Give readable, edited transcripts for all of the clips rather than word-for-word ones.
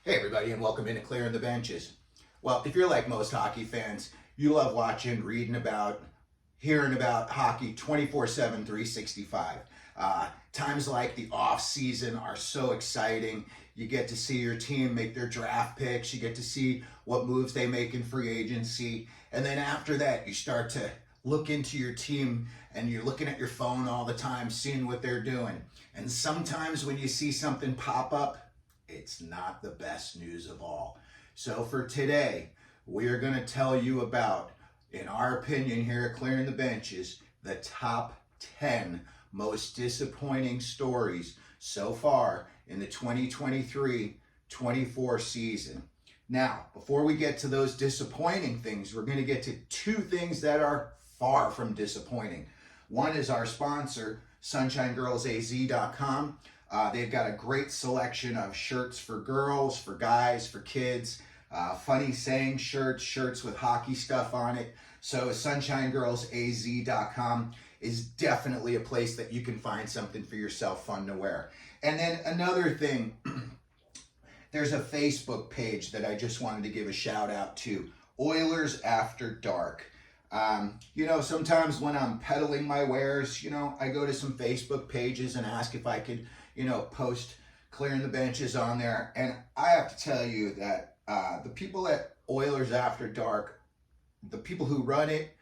Hey everybody, and welcome into Clearing the Benches. Well, if you're like most hockey fans, you love watching, reading about, hearing about hockey 24/7, 365. Times like the off season are so exciting. You get to see your team make their draft picks. You get to see what moves they make in free agency. And then after that, you start to look into your team and you're looking at your phone all the time, seeing what they're doing. And sometimes when you see something pop up, it's not the best news of all. So for today, we are going to tell you about, in our opinion here at Clearing the Benches, the top 10 most disappointing stories so far in the 2023-24 season. Now, before we get to those disappointing things, we're going to get to two things that are far from disappointing. One is our sponsor, SunshineGirlsAZ.com. They've got a great selection of shirts for girls, for guys, for kids, funny saying shirts, shirts with hockey stuff on it. So SunshineGirlsAZ.com is definitely a place that you can find something for yourself fun to wear. And then another thing, there's a Facebook page that I just wanted to give a shout out to, Oilers After Dark. Sometimes when I'm peddling my wares, I go to some Facebook pages and ask if I could post Clearing the Benches on there. And I have to tell you that the people at Oilers After Dark, the people who run it,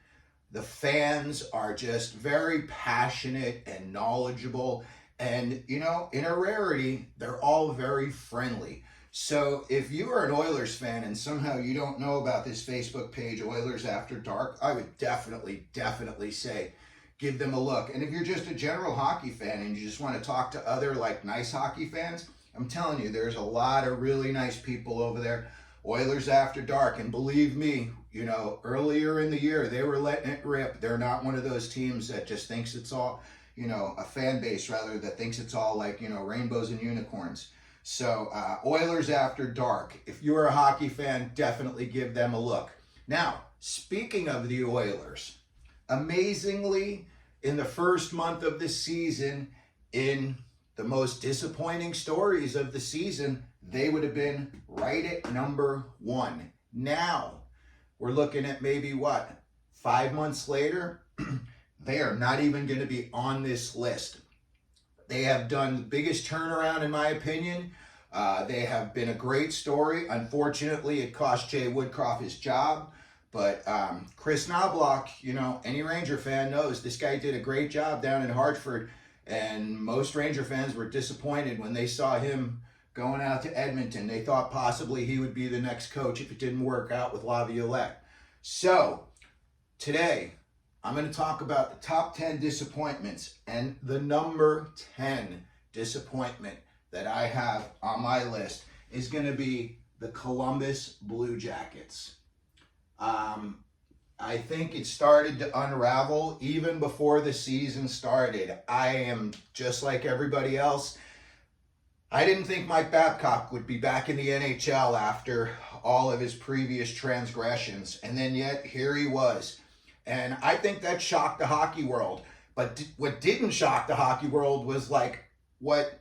the fans are just very passionate and knowledgeable. And, in a rarity, they're all very friendly. So if you are an Oilers fan and somehow you don't know about this Facebook page, Oilers After Dark, I would definitely say, give them a look. And if you're just a general hockey fan and you just want to talk to other nice hockey fans, I'm telling you, there's a lot of really nice people over there. Oilers After Dark. And believe me, earlier in the year, they were letting it rip. They're not one of those teams that just thinks it's all, a fan base rather that thinks it's all rainbows and unicorns. So Oilers After Dark. If you're a hockey fan, definitely give them a look. Now, speaking of the Oilers, amazingly, in the first month of the season, in the most disappointing stories of the season, they would have been right at number one. Now, we're looking at maybe 5 months later, they are not even going to be on this list. They have done the biggest turnaround, in my opinion. They have been a great story. Unfortunately, it cost Jay Woodcroft his job. But Chris Knobloch, any Ranger fan knows this guy did a great job down in Hartford. And most Ranger fans were disappointed when they saw him going out to Edmonton. They thought possibly he would be the next coach if it didn't work out with Laviolette. So today, I'm going to talk about the top 10 disappointments, and the number 10 disappointment that I have on my list is going to be the Columbus Blue Jackets. I think it started to unravel even before the season started. I am just like everybody else. I didn't think Mike Babcock would be back in the NHL after all of his previous transgressions, and then yet here he was. And I think that shocked the hockey world. But what didn't shock the hockey world was what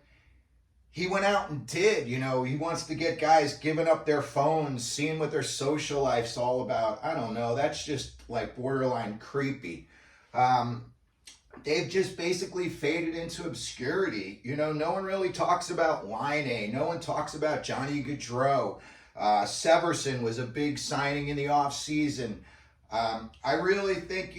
he went out and did. He wants to get guys giving up their phones, seeing what their social life's all about. I don't know. That's just borderline creepy. They've just basically faded into obscurity. No one really talks about Line. No one talks about Johnny Gaudreau. Severson was a big signing in the offseason. I really think,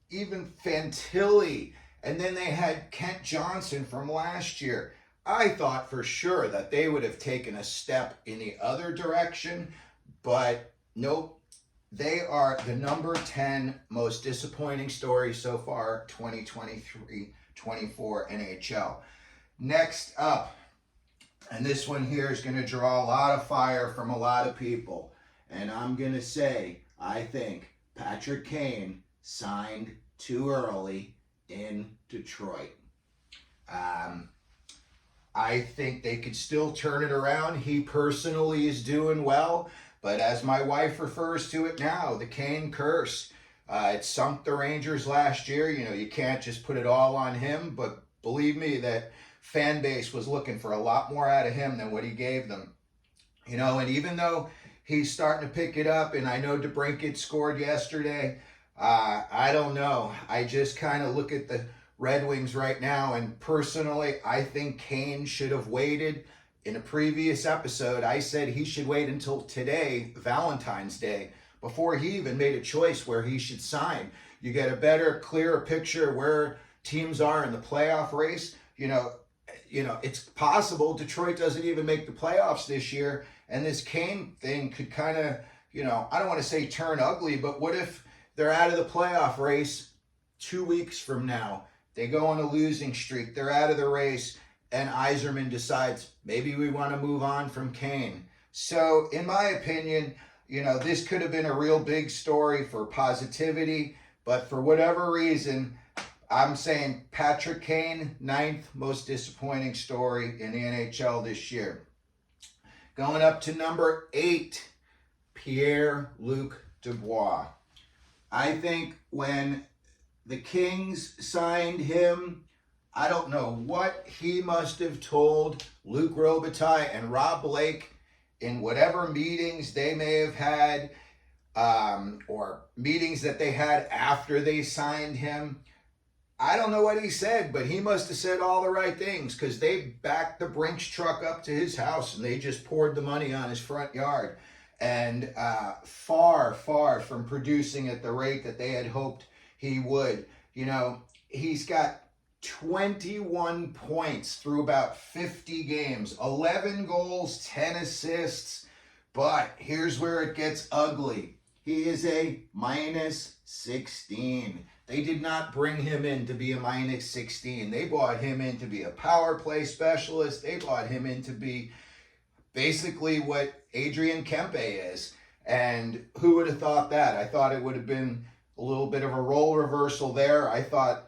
even Fantilli, and then they had Kent Johnson from last year. I thought for sure that they would have taken a step in the other direction, but nope. They are the number 10 most disappointing story so far, 2023-24 NHL. Next up, and this one here is going to draw a lot of fire from a lot of people, and I'm going to say, I think Patrick Kane signed too early in Detroit. I think they could still turn it around. He personally is doing well, but as my wife refers to it now, the Kane curse. It sunk the Rangers last year. You can't just put it all on him, but believe me, that fan base was looking for a lot more out of him than what he gave them. And even though he's starting to pick it up, and I know DeBrincat scored yesterday, I don't know. I just kind of look at the Red Wings right now, and personally, I think Kane should have waited. In a previous episode, I said he should wait until today, Valentine's Day, before he even made a choice where he should sign. You get a better, clearer picture where teams are in the playoff race. It's possible Detroit doesn't even make the playoffs this year, and this Kane thing could kind of, I don't want to say turn ugly, but what if they're out of the playoff race 2 weeks from now? They go on a losing streak, they're out of the race, and Yzerman decides maybe we want to move on from Kane. So, in my opinion, this could have been a real big story for positivity, but for whatever reason, I'm saying Patrick Kane, 9th most disappointing story in the NHL this year. Going up to number 8, Pierre-Luc Dubois. I think when the Kings signed him, I don't know what he must have told Luc Robitaille and Rob Blake in whatever meetings they may have had, or meetings that they had after they signed him. I don't know what he said, but he must have said all the right things, because they backed the Brinks truck up to his house and they just poured the money on his front yard. And far, far from producing at the rate that they had hoped he would. He's got 21 points through about 50 games, 11 goals, 10 assists. But here's where it gets ugly. He is a -16. They did not bring him in to be a -16. They brought him in to be a power play specialist. They brought him in to be basically what Adrian Kempe is. And who would have thought that? I thought it would have been a little bit of a role reversal there. I thought,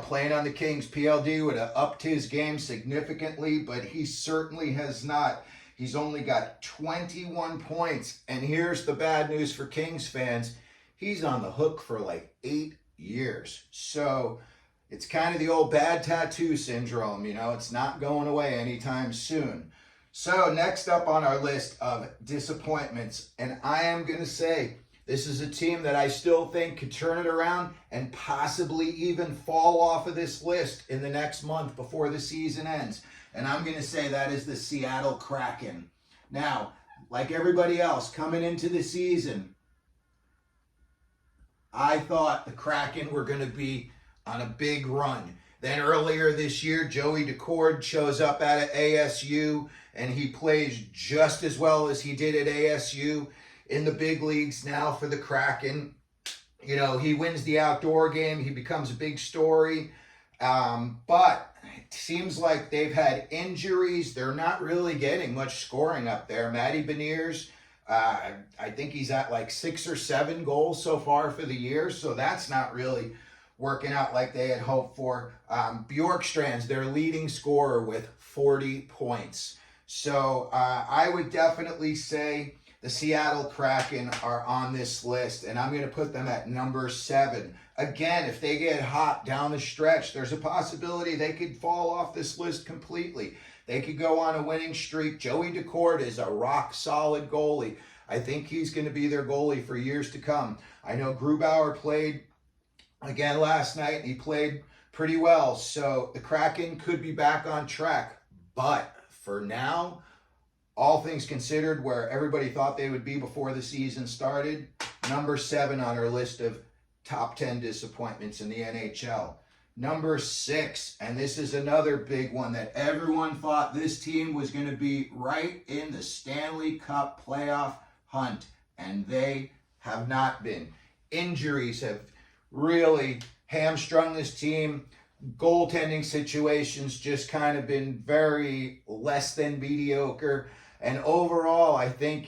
playing on the Kings, PLD would have upped his game significantly, but he certainly has not. He's only got 21 points. And here's the bad news for Kings fans. He's on the hook for like 8 years. So it's kind of the old bad tattoo syndrome, it's not going away anytime soon. So next up on our list of disappointments, and I am going to say this is a team that I still think could turn it around and possibly even fall off of this list in the next month before the season ends. And I'm going to say that is the Seattle Kraken. Now, like everybody else coming into the season, I thought the Kraken were going to be on a big run. Then earlier this year, Joey Decord shows up out of ASU, and he plays just as well as he did at ASU in the big leagues now for the Kraken. He wins the outdoor game. He becomes a big story. But it seems like they've had injuries. They're not really getting much scoring up there. Matty Beniers, I think he's at like 6 or 7 goals so far for the year. So that's not really working out like they had hoped for. Bjorkstrand's their leading scorer with 40 points. So I would definitely say the Seattle Kraken are on this list, and I'm going to put them at number 7. Again, if they get hot down the stretch, there's a possibility they could fall off this list completely. They could go on a winning streak. Joey Decord is a rock-solid goalie. I think he's going to be their goalie for years to come. I know Grubauer played again last night, and he played pretty well. So the Kraken could be back on track. But for now, all things considered, where everybody thought they would be before the season started, number 7 on our list of top 10 disappointments in the NHL. Number 6, and this is another big one that everyone thought this team was going to be right in the Stanley Cup playoff hunt, and they have not been. Injuries have really hamstrung this team. Goaltending situations just kind of been very less than mediocre. And overall, I think,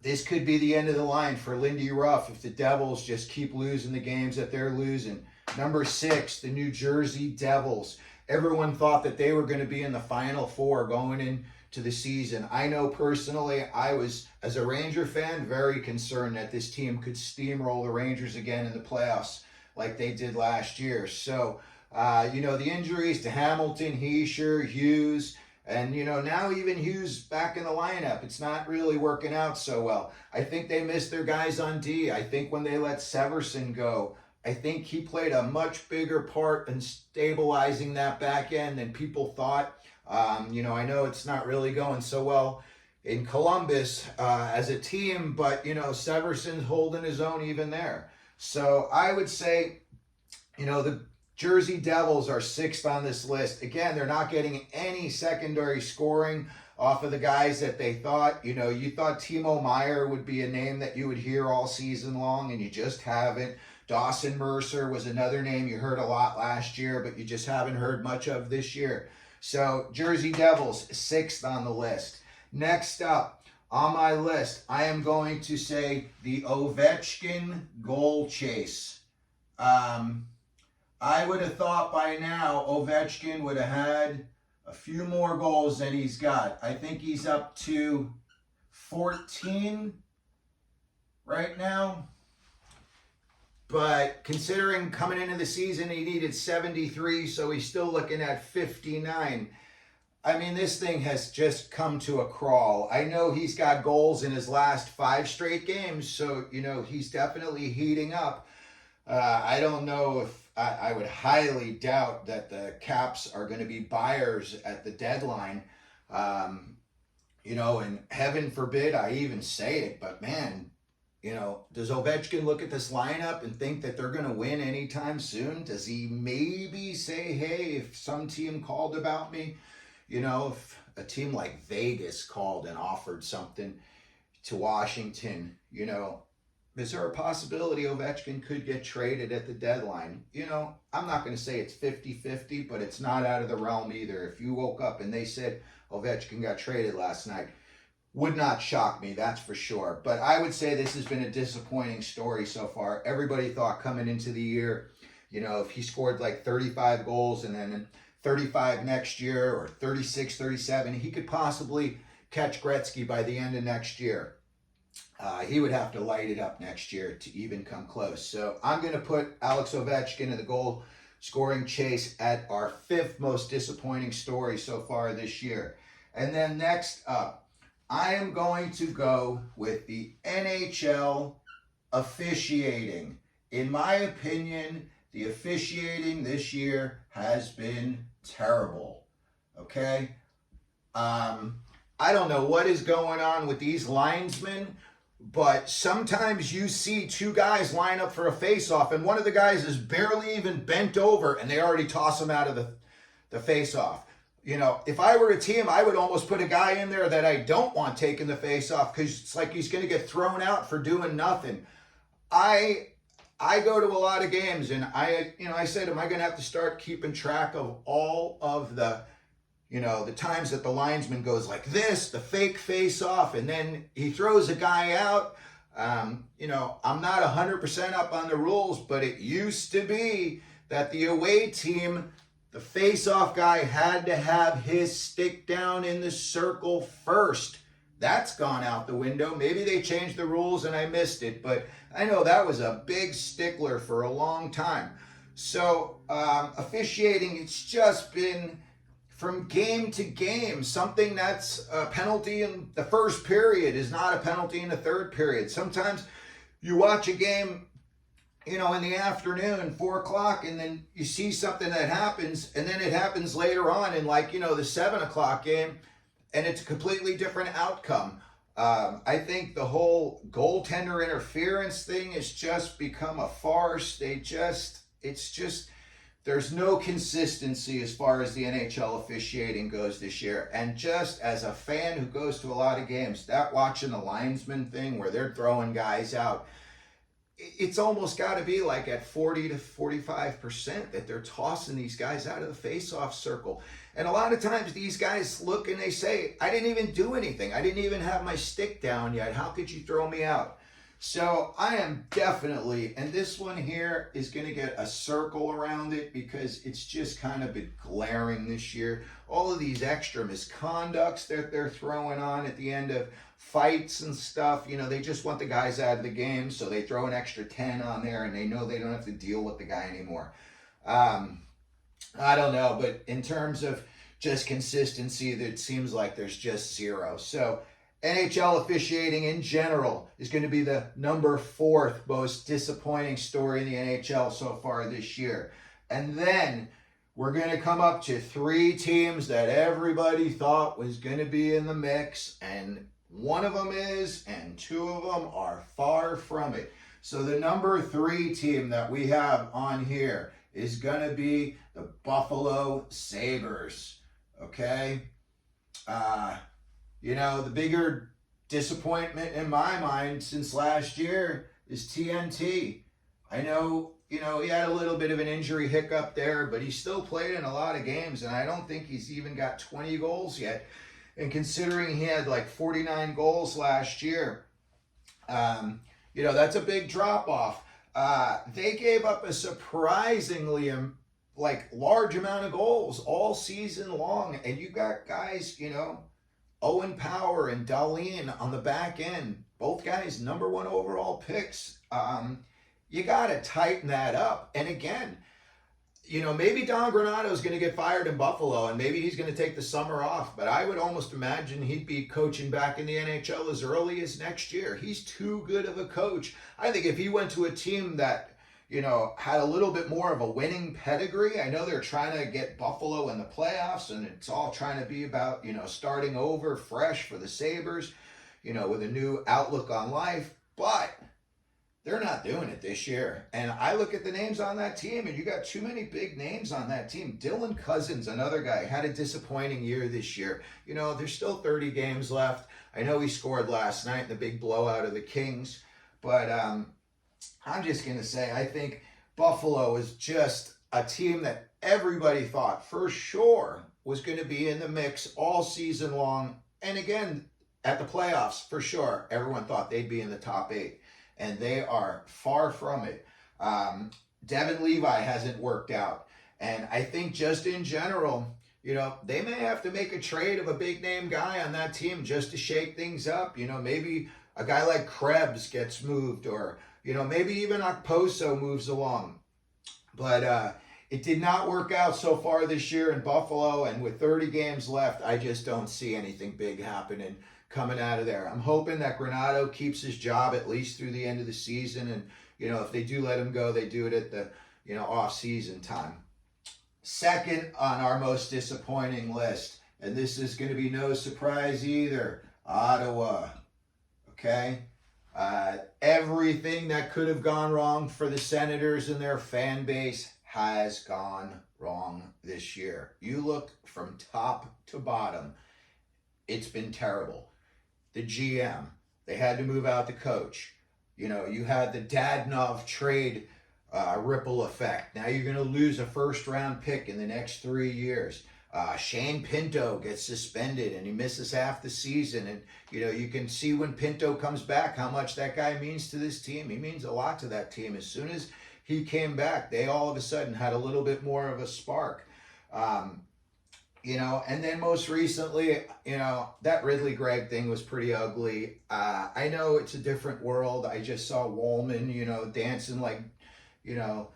this could be the end of the line for Lindy Ruff if the Devils just keep losing the games that they're losing. Number 6, the New Jersey Devils. Everyone thought that they were going to be in the Final Four going into the season. I know personally, I was, as a Ranger fan, very concerned that this team could steamroll the Rangers again in the playoffs like they did last year. So, the injuries to Hamilton, Heischer, Hughes, And, now even Hughes back in the lineup, it's not really working out so well. I think they missed their guys on D. I think when they let Severson go, I think he played a much bigger part in stabilizing that back end than people thought. I know it's not really going so well in Columbus as a team, but, Severson's holding his own even there. So I would say, the Jersey Devils are 6th on this list. Again, they're not getting any secondary scoring off of the guys that they thought. You thought Timo Meier would be a name that you would hear all season long, and you just haven't. Dawson Mercer was another name you heard a lot last year, but you just haven't heard much of this year. So Jersey Devils, 6th on the list. Next up on my list, I am going to say the Ovechkin goal chase. I would have thought by now Ovechkin would have had a few more goals than he's got. I think he's up to 14 right now. But considering coming into the season he needed 73, so he's still looking at 59. I mean, this thing has just come to a crawl. I know he's got goals in his last 5 straight games, so, he's definitely heating up. I don't know if I would highly doubt that the Caps are going to be buyers at the deadline. And heaven forbid I even say it, but man, does Ovechkin look at this lineup and think that they're going to win anytime soon? Does he maybe say, hey, if some team called about me, if a team like Vegas called and offered something to Washington, is there a possibility Ovechkin could get traded at the deadline? I'm not going to say it's 50-50, but it's not out of the realm either. If you woke up and they said Ovechkin got traded last night, would not shock me, that's for sure. But I would say this has been a disappointing story so far. Everybody thought coming into the year, if he scored like 35 goals and then 35 next year or 36, 37, he could possibly catch Gretzky by the end of next year. He would have to light it up next year to even come close. So I'm going to put Alex Ovechkin in the goal scoring chase at our 5th most disappointing story so far this year. And then next up, I am going to go with the NHL officiating. In my opinion, the officiating this year has been terrible. Okay? I don't know what is going on with these linesmen, but sometimes you see 2 guys line up for a face-off, and one of the guys is barely even bent over, and they already toss him out of the face-off. If I were a team, I would almost put a guy in there that I don't want taking the face-off because it's like he's going to get thrown out for doing nothing. I go to a lot of games, and I said, am I going to have to start keeping track of all of the times that the linesman goes like this, the fake face-off, and then he throws a guy out. I'm not 100% up on the rules, but it used to be that the away team, the face-off guy had to have his stick down in the circle first. That's gone out the window. Maybe they changed the rules and I missed it, but I know that was a big stickler for a long time. So officiating, it's just been from game to game. Something that's a penalty in the first period is not a penalty in the third period. Sometimes you watch a game, in the afternoon, 4 o'clock, and then you see something that happens, and then it happens later on in the 7 o'clock game, and it's a completely different outcome. I think the whole goaltender interference thing has just become a farce. There's no consistency as far as the NHL officiating goes this year. And just as a fan who goes to a lot of games, that watching the linesman thing where they're throwing guys out, it's almost got to be like at 40 to 45% that they're tossing these guys out of the face-off circle. And a lot of times these guys look and they say, I didn't even do anything. I didn't even have my stick down yet. How could you throw me out? So I am definitely, and this one here is going to get a circle around it because it's just kind of been glaring this year. All of these extra misconducts that they're throwing on at the end of fights and stuff, they just want the guys out of the game, so they throw an extra 10 on there and they know they don't have to deal with the guy anymore. I don't know, but in terms of just consistency that seems like there's just zero. So NHL officiating in general is going to be the number 4th most disappointing story in the NHL so far this year. And then we're going to come up to 3 teams that everybody thought was going to be in the mix, and one of them is, and 2 of them are far from it. So the number 3 team that we have on here is going to be the Buffalo Sabres. Okay? The bigger disappointment in my mind since last year is TNT. I know, he had a little bit of an injury hiccup there, but he still played in a lot of games, and I don't think he's even got 20 goals yet. And considering he had like 49 goals last year, that's a big drop-off. They gave up a surprisingly large amount of goals all season long, and you got guys, Owen Power and Dahlin on the back end, both guys number 1 overall picks. You got to tighten that up. And again, maybe Don Granato is going to get fired in Buffalo, and maybe he's going to take the summer off, but I would almost imagine he'd be coaching back in the NHL as early as next year. He's too good of a coach. I think if he went to a team that had a little bit more of a winning pedigree. I know they're trying to get Buffalo in the playoffs, and it's all trying to be about, starting over fresh for the Sabres, with a new outlook on life. But they're not doing it this year. And I look at the names on that team, and you got too many big names on that team. Dylan Cousins, another guy, had a disappointing year this year. There's still 30 games left. I know he scored last night in the big blowout of the Kings, but I'm just going to say, I think Buffalo is just a team that everybody thought for sure was going to be in the mix all season long. And again, at the playoffs, for sure, everyone thought they'd be in the top 8. And they are far from it. Devin Levi hasn't worked out. And I think just in general, they may have to make a trade of a big name guy on that team just to shake things up. Maybe a guy like Krebs gets moved, or maybe even Okposo moves along. But it did not work out so far this year in Buffalo, and with 30 games left, I just don't see anything big happening coming out of there. I'm hoping that Granato keeps his job at least through the end of the season, and if they do let him go, they do it at the off-season time. Second on our most disappointing list, and this is going to be no surprise either, Ottawa. Okay? Everything that could have gone wrong for the Senators and their fan base has gone wrong this year. You look from top to bottom, it's been terrible. The GM, they had to move out the coach. You had the Dadonov trade ripple effect. Now you're going to lose a first-round pick in the next 3 years. Shane Pinto gets suspended and he misses half the season. And, you can see when Pinto comes back how much that guy means to this team. He means a lot to that team. As soon as he came back, they all of a sudden had a little bit more of a spark. And then most recently, that Ridley Gregg thing was pretty ugly. I know it's a different world. I just saw Woolman, dancing like, John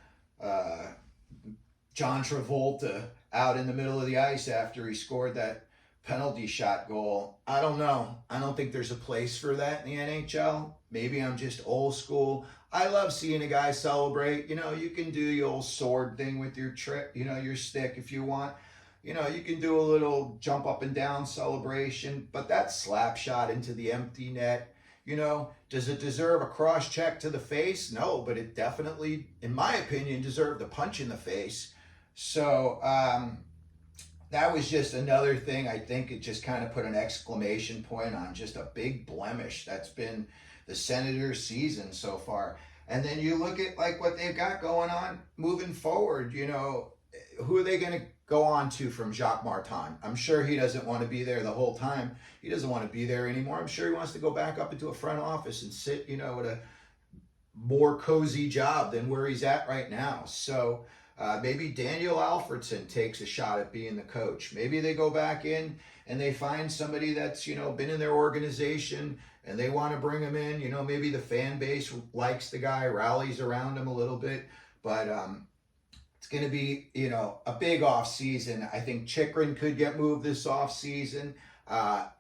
Travolta out in the middle of the ice after he scored that penalty shot goal. I don't know. I don't think there's a place for that in the NHL. Maybe I'm just old school. I love seeing a guy celebrate. You can do the old sword thing with your your stick if you want. You can do a little jump up and down celebration, but that slap shot into the empty net, does it deserve a cross check to the face? No, but it definitely, in my opinion, deserved a punch in the face. So that was just another thing. I think it just kind of put an exclamation point on just a big blemish that's been the Senators' season so far. And then you look at what they've got going on moving forward. Who are they going to go on to from Jacques Martin? I'm sure he doesn't want to be there the whole time. He doesn't want to be there anymore. I'm sure he wants to go back up into a front office and sit, at a more cozy job than where he's at right now. So maybe Daniel Alfredson takes a shot at being the coach. Maybe they go back in and they find somebody that's, been in their organization and they want to bring him in. Maybe the fan base likes the guy, rallies around him a little bit. But It's going to be, a big off season. I think Chikrin could get moved this off season.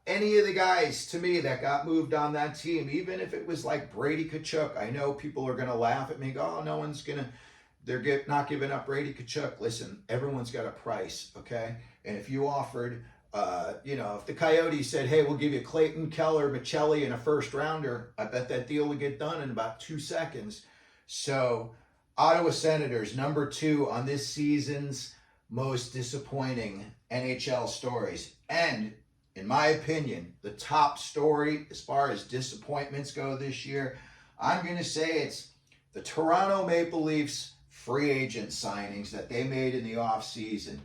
Any of the guys, to me, that got moved on that team, even if it was like Brady Tkachuk, I know people are going to laugh at me, go, oh, no one's going to, not giving up Brady Tkachuk. Listen, everyone's got a price, okay? And if you offered, if the Coyotes said, hey, we'll give you Clayton, Keller, Michelli, and a first rounder, I bet that deal would get done in about 2 seconds. So, Ottawa Senators, number 2 on this season's most disappointing NHL stories. And, in my opinion, the top story as far as disappointments go this year, I'm going to say it's the Toronto Maple Leafs free agent signings that they made in the offseason.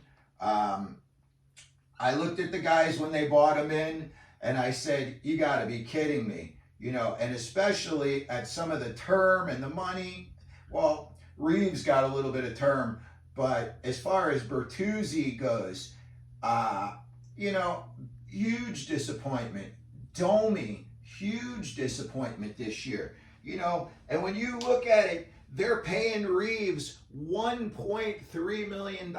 I looked at the guys when they bought them in, and I said, you got to be kidding me. And especially at some of the term and the money, well, Reeves got a little bit of term, but as far as Bertuzzi goes, huge disappointment. Domi, huge disappointment this year. And when you look at it, they're paying Reeves $1.3 million,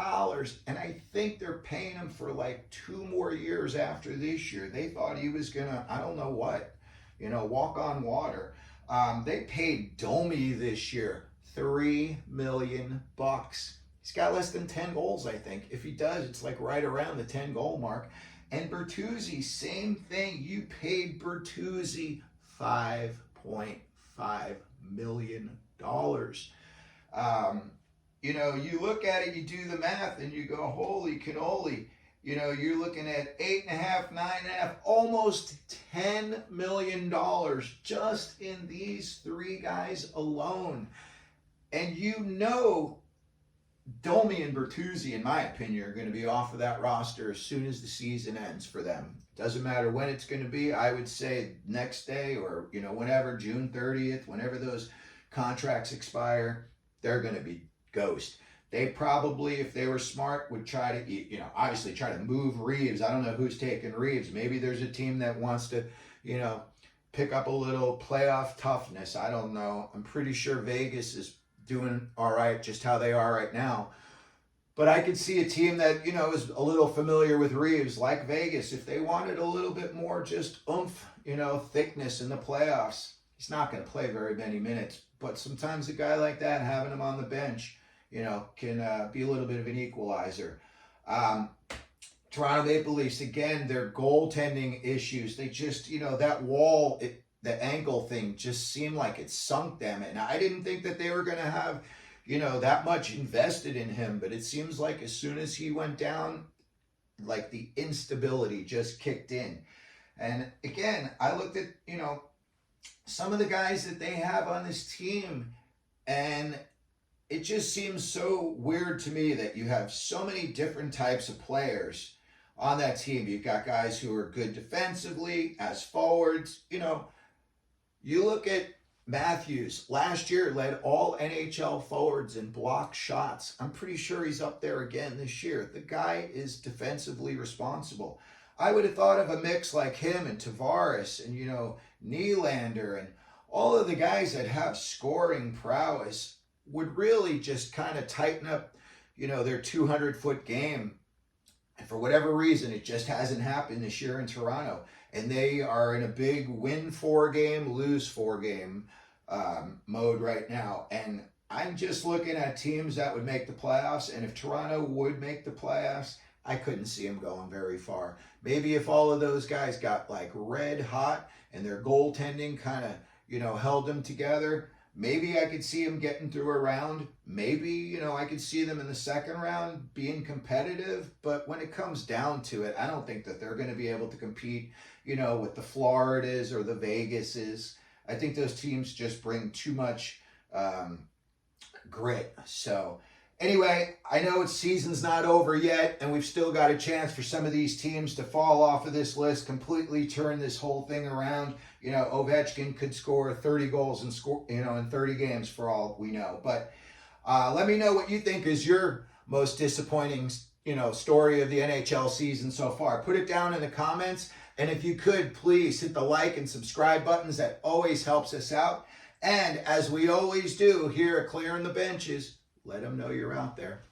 and I think they're paying him for like 2 more years after this year. They thought he was gonna, I don't know what, walk on water. They paid Domi this year $3 million. He's got less than 10 goals, I think. If he does, it's like right around the 10-goal mark. And Bertuzzi, same thing. You paid Bertuzzi $5.5 million. You look at it, you do the math, and you go, holy cannoli. You're looking at 8.5, 9.5, almost $10 million just in these 3 guys alone. And Domi and Bertuzzi, in my opinion, are going to be off of that roster as soon as the season ends for them. Doesn't matter when it's going to be. I would say next day or, whenever, June 30th, whenever those contracts expire, they're going to be ghost. They probably, if they were smart, would try to, obviously try to move Reeves. I don't know who's taking Reeves. Maybe there's a team that wants to, pick up a little playoff toughness. I don't know. I'm pretty sure Vegas is doing all right, just how they are right now. But I could see a team that, is a little familiar with Reeves, like Vegas, if they wanted a little bit more just oomph, thickness in the playoffs. He's not going to play very many minutes, but sometimes a guy like that, having him on the bench, can be a little bit of an equalizer. Toronto Maple Leafs, again, their goaltending issues, they just, that wall, the ankle thing just seemed like it sunk them. And I didn't think that they were going to have, that much invested in him. But it seems like as soon as he went down, like the instability just kicked in. And again, I looked at, some of the guys that they have on this team, and it just seems so weird to me that you have so many different types of players on that team. You've got guys who are good defensively as forwards, You look at Matthews, last year led all NHL forwards in block shots. I'm pretty sure he's up there again this year. The guy is defensively responsible. I would have thought of a mix like him and Tavares and, Nylander and all of the guys that have scoring prowess would really just kind of tighten up, their 200-foot game. And for whatever reason, it just hasn't happened this year in Toronto. And they are in a big win 4 game, lose 4 game mode right now. And I'm just looking at teams that would make the playoffs. And if Toronto would make the playoffs, I couldn't see them going very far. Maybe if all of those guys got like red hot and their goaltending kind of, held them together, maybe I could see them getting through a round. Maybe, I could see them in the second round being competitive. But when it comes down to it, I don't think that they're going to be able to compete, with the Floridas or the Vegases. I think those teams just bring too much grit. So anyway, I know season's not over yet, and we've still got a chance for some of these teams to fall off of this list, completely turn this whole thing around. Ovechkin could score 30 goals in 30 games for all we know. But let me know what you think is your most disappointing, story of the NHL season so far. Put it down in the comments. And if you could, please hit the like and subscribe buttons. That always helps us out. And as we always do here at Clearing the Benches, let them know you're out there.